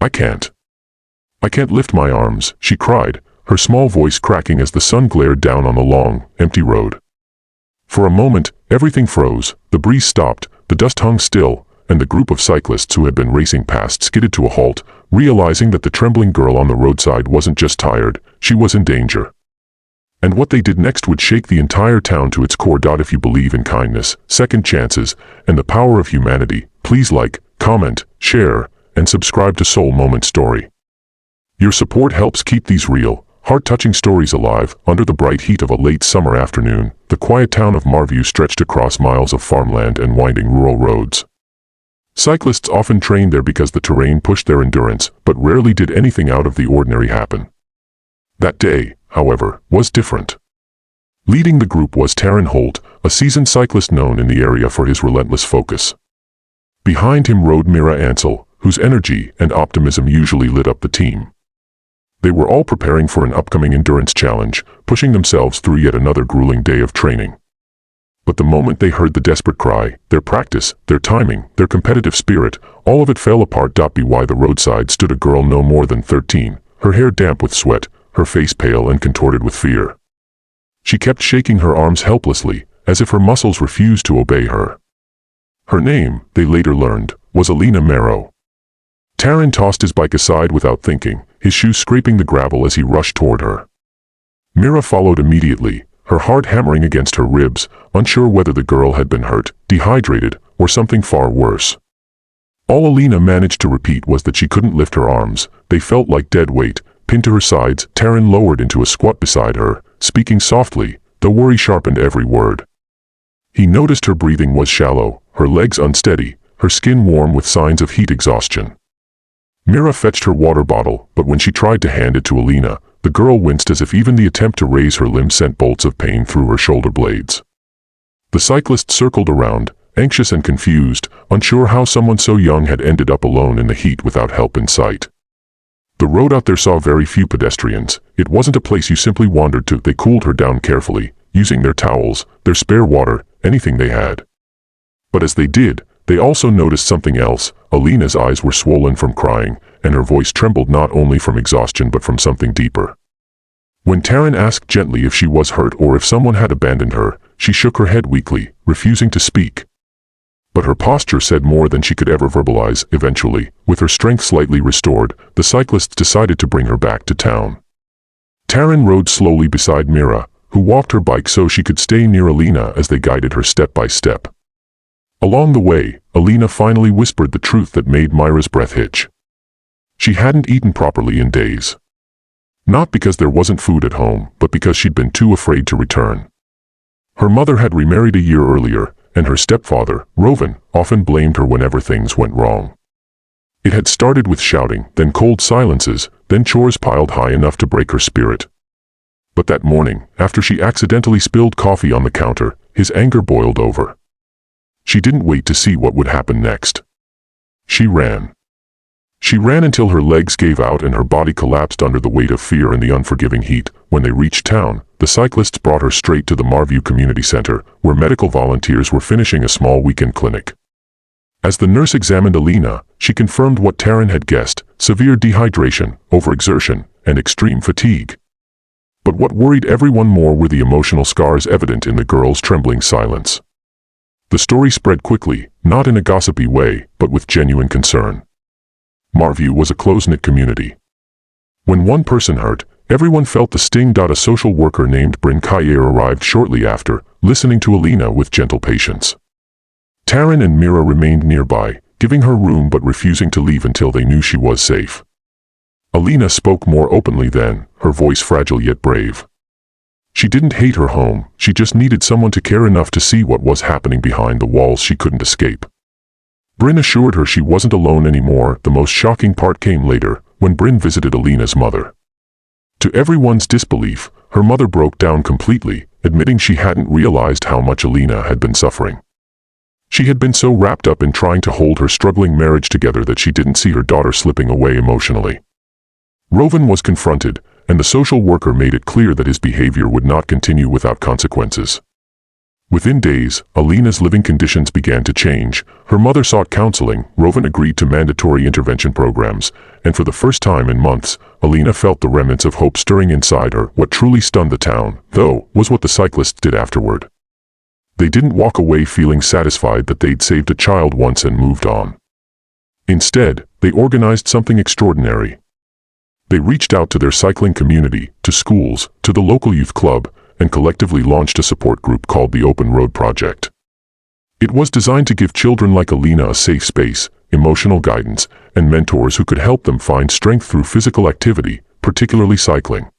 I can't. I can't lift my arms," she cried, her small voice cracking as the sun glared down on the long, empty road. For a moment, everything froze, the breeze stopped, the dust hung still, and the group of cyclists who had been racing past skidded to a halt, realizing that the trembling girl on the roadside wasn't just tired, she was in danger. And what they did next would shake the entire town to its core. If you believe in kindness, second chances, and the power of humanity, please like, comment, share, and subscribe to Soul Moment Story. Your support helps keep these real, heart-touching stories alive. Under the bright heat of a late summer afternoon, the quiet town of Marview stretched across miles of farmland and winding rural roads. Cyclists often trained there because the terrain pushed their endurance, but rarely did anything out of the ordinary happen. That day, however, was different. Leading the group was Taryn Holt, a seasoned cyclist known in the area for his relentless focus. Behind him rode Mira Ansel, whose energy and optimism usually lit up the team. They were all preparing for an upcoming endurance challenge, pushing themselves through yet another grueling day of training. But the moment they heard the desperate cry, their practice, their timing, their competitive spirit, all of it fell apart. By the roadside stood a girl no more than 13, her hair damp with sweat, her face pale and contorted with fear. She kept shaking her arms helplessly, as if her muscles refused to obey her. Her name, they later learned, was Alina Marrow. Taryn tossed his bike aside without thinking, his shoes scraping the gravel as he rushed toward her. Mira followed immediately, her heart hammering against her ribs, unsure whether the girl had been hurt, dehydrated, or something far worse. All Alina managed to repeat was that she couldn't lift her arms. They felt like dead weight, pinned to her sides. Taryn lowered into a squat beside her, speaking softly, though worry sharpened every word. He noticed her breathing was shallow, her legs unsteady, her skin warm with signs of heat exhaustion. Mira fetched her water bottle, but when she tried to hand it to Alina, the girl winced as if even the attempt to raise her limbs sent bolts of pain through her shoulder blades. The cyclist circled around, anxious and confused, unsure how someone so young had ended up alone in the heat without help in sight. The road out there saw very few pedestrians. It wasn't a place you simply wandered to. They cooled her down carefully, using their towels, their spare water, anything they had. But as they did, they also noticed something else. Alina's eyes were swollen from crying, and her voice trembled not only from exhaustion but from something deeper. When Taryn asked gently if she was hurt or if someone had abandoned her, she shook her head weakly, refusing to speak. But her posture said more than she could ever verbalize. Eventually, with her strength slightly restored, the cyclists decided to bring her back to town. Taryn rode slowly beside Mira, who walked her bike so she could stay near Alina as they guided her step by step. Along the way, Alina finally whispered the truth that made Mira's breath hitch. She hadn't eaten properly in days. Not because there wasn't food at home, but because she'd been too afraid to return. Her mother had remarried a year earlier, and her stepfather, Rovan, often blamed her whenever things went wrong. It had started with shouting, then cold silences, then chores piled high enough to break her spirit. But that morning, after she accidentally spilled coffee on the counter, his anger boiled over. She didn't wait to see what would happen next. She ran. She ran until her legs gave out and her body collapsed under the weight of fear and the unforgiving heat. When they reached town, the cyclists brought her straight to the Marview Community Center, where medical volunteers were finishing a small weekend clinic. As the nurse examined Alina, she confirmed what Taryn had guessed: severe dehydration, overexertion, and extreme fatigue. But what worried everyone more were the emotional scars evident in the girl's trembling silence. The story spread quickly, not in a gossipy way, but with genuine concern. Marview was a close-knit community. When one person hurt, everyone felt the sting. A social worker named brink arrived shortly after, listening to Alina with gentle patience. Taryn and Mira remained nearby, giving her room but refusing to leave until they knew she was safe. Alina spoke more openly then, her voice fragile yet brave. She didn't hate her home, she just needed someone to care enough to see what was happening behind the walls she couldn't escape. Bryn assured her she wasn't alone anymore. The most shocking part came later, when Bryn visited Alina's mother. To everyone's disbelief, her mother broke down completely, admitting she hadn't realized how much Alina had been suffering. She had been so wrapped up in trying to hold her struggling marriage together that she didn't see her daughter slipping away emotionally. Rovan was confronted, and the social worker made it clear that his behavior would not continue without consequences. Within days, Alina's living conditions began to change. Her mother sought counseling, Rowan agreed to mandatory intervention programs, and for the first time in months, Alina felt the remnants of hope stirring inside her. What truly stunned the town, though, was what the cyclists did afterward. They didn't walk away feeling satisfied that they'd saved a child once and moved on. Instead, they organized something extraordinary. They reached out to their cycling community, to schools, to the local youth club, and collectively launched a support group called the Open Road Project. It was designed to give children like Alina a safe space, emotional guidance, and mentors who could help them find strength through physical activity, particularly cycling.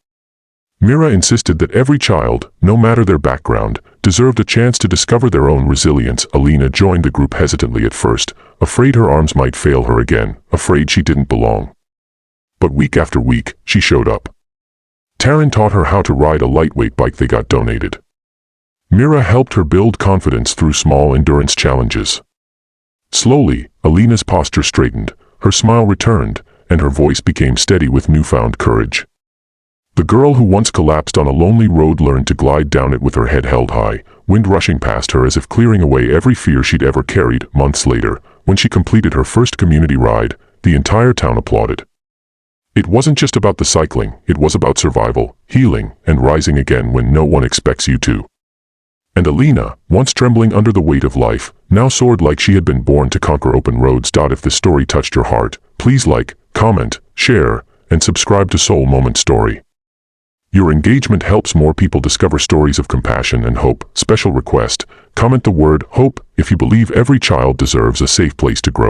Mira insisted that every child, no matter their background, deserved a chance to discover their own resilience. Alina joined the group hesitantly at first, afraid her arms might fail her again, afraid she didn't belong. But week after week, she showed up. Taryn taught her how to ride a lightweight bike they got donated. Mira helped her build confidence through small endurance challenges. Slowly, Alina's posture straightened, her smile returned, and her voice became steady with newfound courage. The girl who once collapsed on a lonely road learned to glide down it with her head held high, wind rushing past her as if clearing away every fear she'd ever carried. Months later, when she completed her first community ride, the entire town applauded. It wasn't just about the cycling, it was about survival, healing, and rising again when no one expects you to. And Alina, once trembling under the weight of life, now soared like she had been born to conquer open roads. If this story touched your heart, please like, comment, share, and subscribe to Soul Moment Story. Your engagement helps more people discover stories of compassion and hope. Special request, comment the word HOPE if you believe every child deserves a safe place to grow.